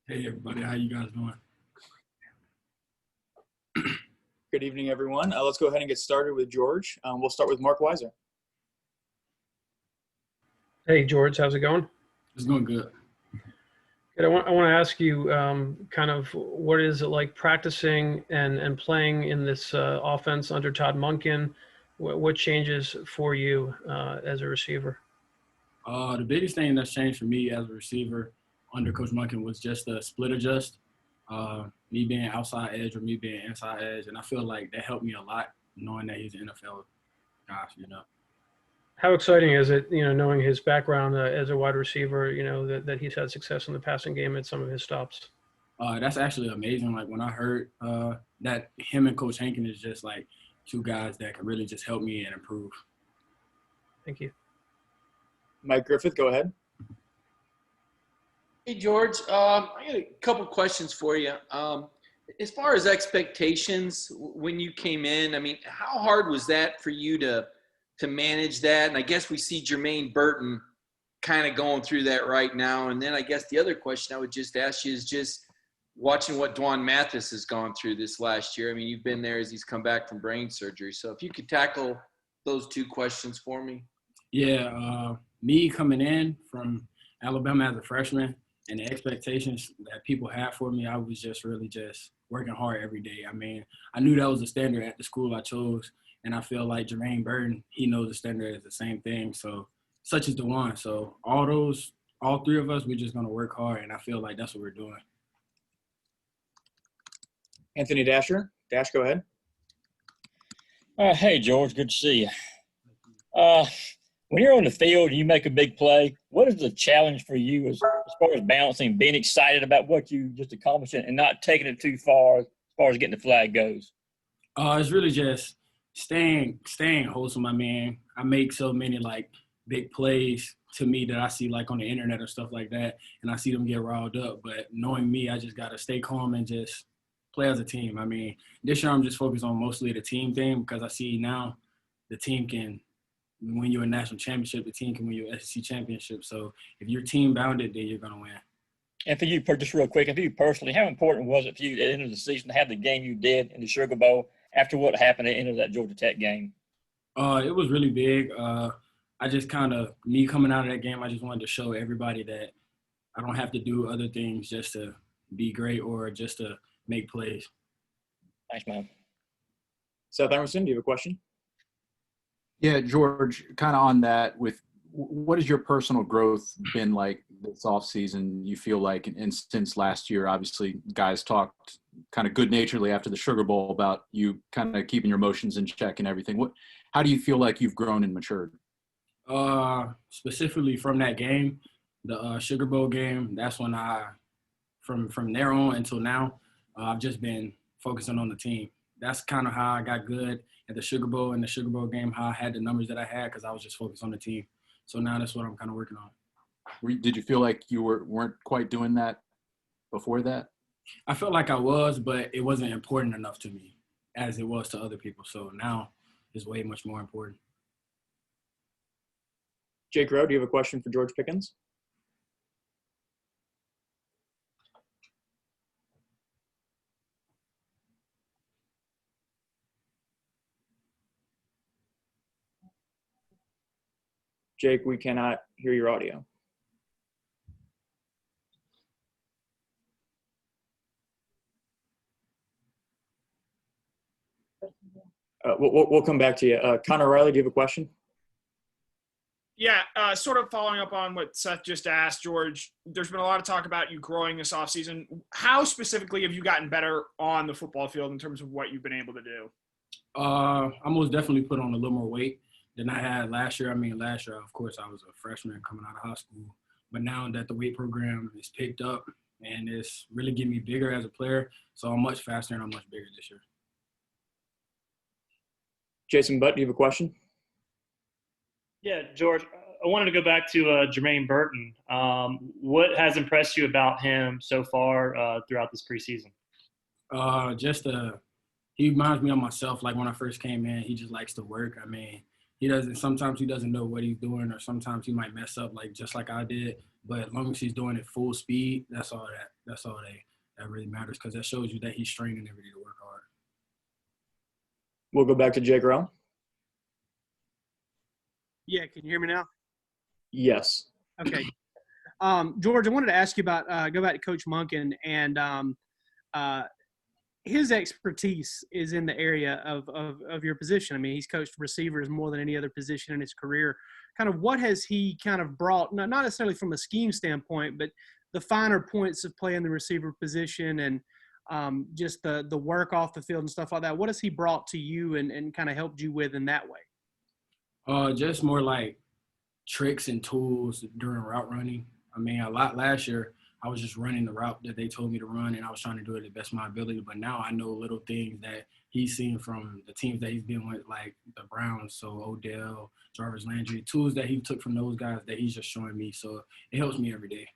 Hey everybody, how you guys doing? Good evening, everyone. Let's go ahead and get started with George. We'll start with Mark Weiser. Hey, George, how's it going? It's going good. Good. I want to ask you kind of what is it like practicing and playing in this offense under Todd Monken? What changes for you as a receiver? The biggest thing that's changed for me as a receiver under Coach Monken was just the split adjust. Me being outside edge or me being inside edge, and I feel like that helped me a lot, knowing that he's an NFL guy. How exciting is it, knowing his background as a wide receiver, that he's had success in the passing game at some of his stops? That's actually amazing. Like when I heard that him and Coach Hankin is just like two guys that can really just help me and improve. Thank you. Mike Griffith, go ahead. Hey, George. I got a couple questions for you. As far as expectations, when you came in, I mean, how hard was that for you to manage that? And I guess we see Jermaine Burton kind of going through that right now. And then I guess the other question I would just ask you is just watching what Dwan Mathis has gone through this last year. I mean, you've been there as he's come back from brain surgery. So if you could tackle those two questions for me. Yeah, me coming in from Alabama as a freshman and the expectations that people had for me, I was just really just working hard every day. I mean, I knew that was the standard at the school I chose, and I feel like Jermaine Burton, he knows the standard is the same thing. So such is DeJuan. So all three of us, we're just going to work hard, and I feel like that's what we're doing. Anthony Dasher. Dash, go ahead. Hey, George, good to see you. When you're on the field and you make a big play, what is the challenge for you as far as balancing, being excited about what you just accomplished and not taking it too far as getting the flag goes? It's really just staying wholesome. I mean, I make so many like big plays to me that I see like on the internet or stuff like that, and I see them get riled up. But knowing me, I just gotta stay calm and just play as a team. I mean, this year I'm just focused on mostly the team thing because I see now the team can win you a national championship, the team can win you an SEC championship. So if your team bounded, then you're gonna win. And for you, just real quick, and for you personally, how important was it for you at the end of the season to have the game you did in the Sugar Bowl after what happened at the end of that Georgia Tech game? It was really big. I just me coming out of that game, I just wanted to show everybody that I don't have to do other things just to be great or just to make plays. Thanks, man. Seth Emerson, do you have a question? Yeah, George, kind of on that, with what has your personal growth been like this offseason? You feel like, and since last year, obviously, guys talked kind of good-naturedly after the Sugar Bowl about you kind of keeping your emotions in check and everything. How do you feel like you've grown and matured? Specifically from that game, the Sugar Bowl game, that's when from there on until now, I've just been focusing on the team. That's kind of how I got good at the Sugar Bowl and the Sugar Bowl game, how I had the numbers that I had because I was just focused on the team. So now that's what I'm kind of working on. Did you feel like you weren't quite doing that before that? I felt like I was, but it wasn't important enough to me as it was to other people. So now it's way much more important. Jake Rowe, do you have a question for George Pickens? Jake, we cannot hear your audio. We'll come back to you. Connor Riley, do you have a question? Yeah, sort of following up on what Seth just asked, George, there's been a lot of talk about you growing this offseason. How specifically have you gotten better on the football field in terms of what you've been able to do? I most definitely put on a little more weight than I had last year. I mean, last year, of course, I was a freshman coming out of high school. But now that the weight program is picked up and it's really getting me bigger as a player, so I'm much faster and I'm much bigger this year. Jason Butt, do you have a question? Yeah, George, I wanted to go back to Jermaine Burton. What has impressed you about him so far throughout this preseason? He reminds me of myself. Like when I first came in, he just likes to work. I mean, sometimes he doesn't know what he's doing, or sometimes he might mess up, like just like I did. But as long as he's doing it full speed, that's all that really matters, because that shows you that he's training every day to work hard. We'll go back to Jake Rowe. Yeah, can you hear me now? Yes. Okay. George, I wanted to ask you about go back to Coach Monken, and his expertise is in the area of your position. I mean, he's coached receivers more than any other position in his career. Kind of what has he kind of brought, not necessarily from a scheme standpoint, but the finer points of playing the receiver position and just the work off the field and stuff like that. What has he brought to you and kind of helped you with in that way? Just more like tricks and tools during route running. I mean, a lot last year, I was just running the route that they told me to run, and I was trying to do it to the best of my ability. But now I know little things that he's seen from the teams that he's been with, like the Browns, so Odell, Jarvis Landry, tools that he took from those guys that he's just showing me. So it helps me every day.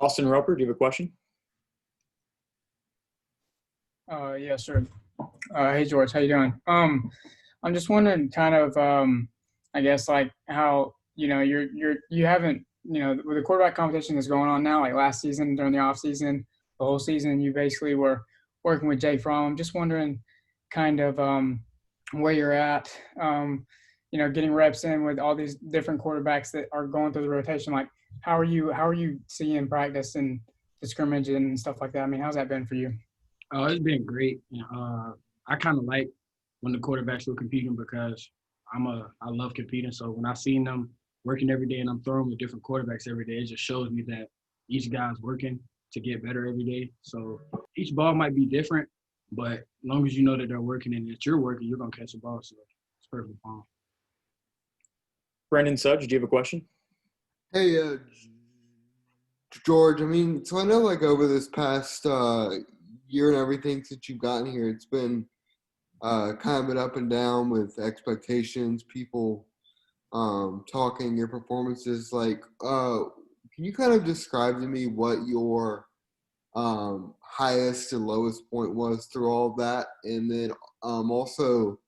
Austin Roper, do you have a question? Yeah, sure. Hey George, how you doing? I'm just wondering kind of I guess like how, you know, you haven't, you know, with the quarterback competition that's going on now, like last season during the off season, the whole season, you basically were working with Jake Fromm. I'm just wondering kind of where you're at, you know, getting reps in with all these different quarterbacks that are going through the rotation. Like, how are you seeing practice and the scrimmage and stuff like that? I mean, how's that been for you? Oh, it's been great. I kind of like when the quarterbacks were competing, because I love competing. So when I seen them working every day and I'm throwing with different quarterbacks every day, it just shows me that each guy's working to get better every day. So each ball might be different, but as long as you know that they're working and that you're working, you're going to catch the ball. So it's perfectly fine. Brendan Sudge, do you have a question? Hey, George, I mean, so I know like over this past year and everything since you've gotten here, it's been kind of been up and down with expectations, people talking, your performances. Like, can you kind of describe to me what your highest and lowest point was through all of that? And then also,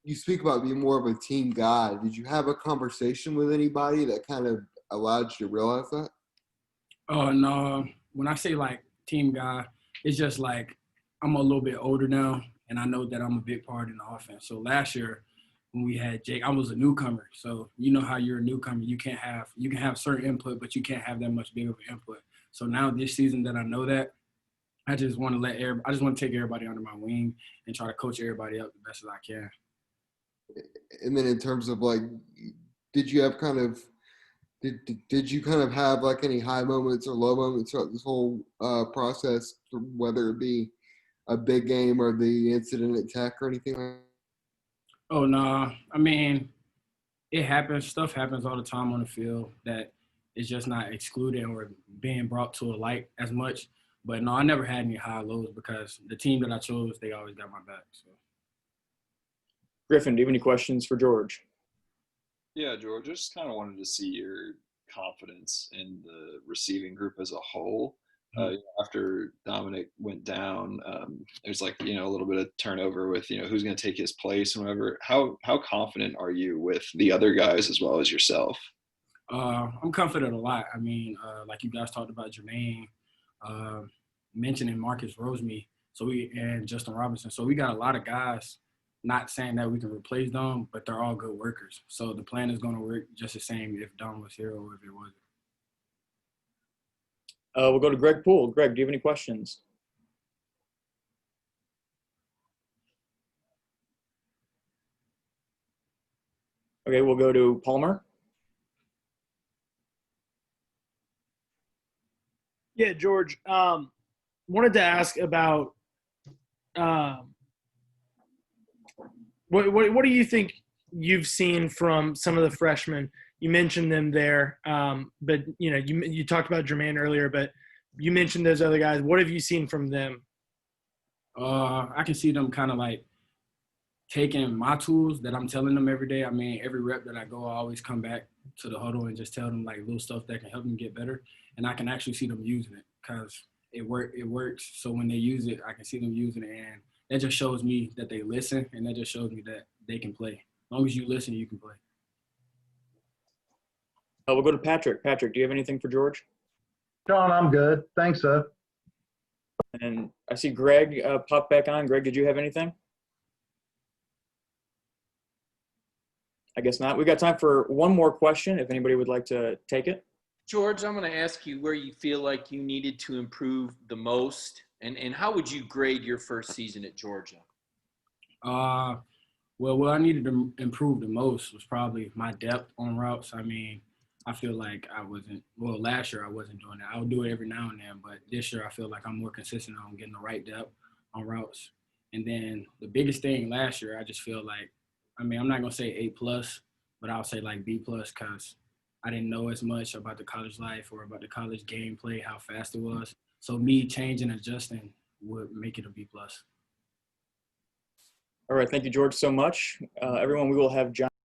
you speak about being more of a team guy. Did you have a conversation with anybody that kind of allowed you to realize that? Oh, no. When I say, like, team guy, it's just like I'm a little bit older now, and I know that I'm a big part in the offense. So last year when we had Jake, I was a newcomer. So you know how you're a newcomer. You can have certain input, but you can't have that much big of an input. So now this season that I know that, I just want to take everybody under my wing and try to coach everybody up the best as I can. And then in terms of like, did you have kind of did you kind of have like any high moments or low moments throughout this whole process, whether it be a big game or the incident at Tech or anything like that? Oh, no. I mean, it happens. Stuff happens all the time on the field that is just not excluded or being brought to a light as much. But, no, I never had any high lows, because the team that I chose, they always got my back. So. Griffin, do you have any questions for George? Yeah, George, I just kind of wanted to see your confidence in the receiving group as a whole. After Dominic went down, there's like, you know, a little bit of turnover with, you know, who's going to take his place and whatever. How confident are you with the other guys as well as yourself? I'm confident a lot. I mean, like you guys talked about Jermaine, mentioning Marcus Rosemey, and Justin Robinson. So we got a lot of guys. Not saying that we can replace them, but they're all good workers. So the plan is going to work just the same if Dom was here or if it wasn't. We'll go to Greg Poole. Greg, do you have any questions? Okay, we'll go to Palmer. Yeah, George, wanted to ask about what do you think you've seen from some of the freshmen? You mentioned them there, but you know, you talked about Jermaine earlier, but you mentioned those other guys. What have you seen from them? I can see them kind of like taking my tools that I'm telling them every day. I mean, every rep that I go, I always come back to the huddle and just tell them like little stuff that can help them get better. And I can actually see them using it because it works. So when they use it, I can see them using it. And that just shows me that they listen, and that just shows me that they can play. As long as you listen, you can play. We'll go to Patrick. Patrick, do you have anything for George? Sean, I'm good. Thanks, sir. And I see Greg pop back on. Greg, did you have anything? I guess not. We've got time for one more question if anybody would like to take it. George, I'm going to ask you where you feel like you needed to improve the most, and how would you grade your first season at Georgia? Well, what I needed to improve the most was probably my depth on routes. I mean, I feel like last year I wasn't doing that. I would do it every now and then, but this year I feel like I'm more consistent on getting the right depth on routes. And then the biggest thing last year, I just feel like, I mean, I'm not going to say A+, but I'll say like B+, because I didn't know as much about the college life or about the college gameplay, how fast it was. So me changing, adjusting would make it a B+. All right. Thank you, George, so much. Everyone, we will have John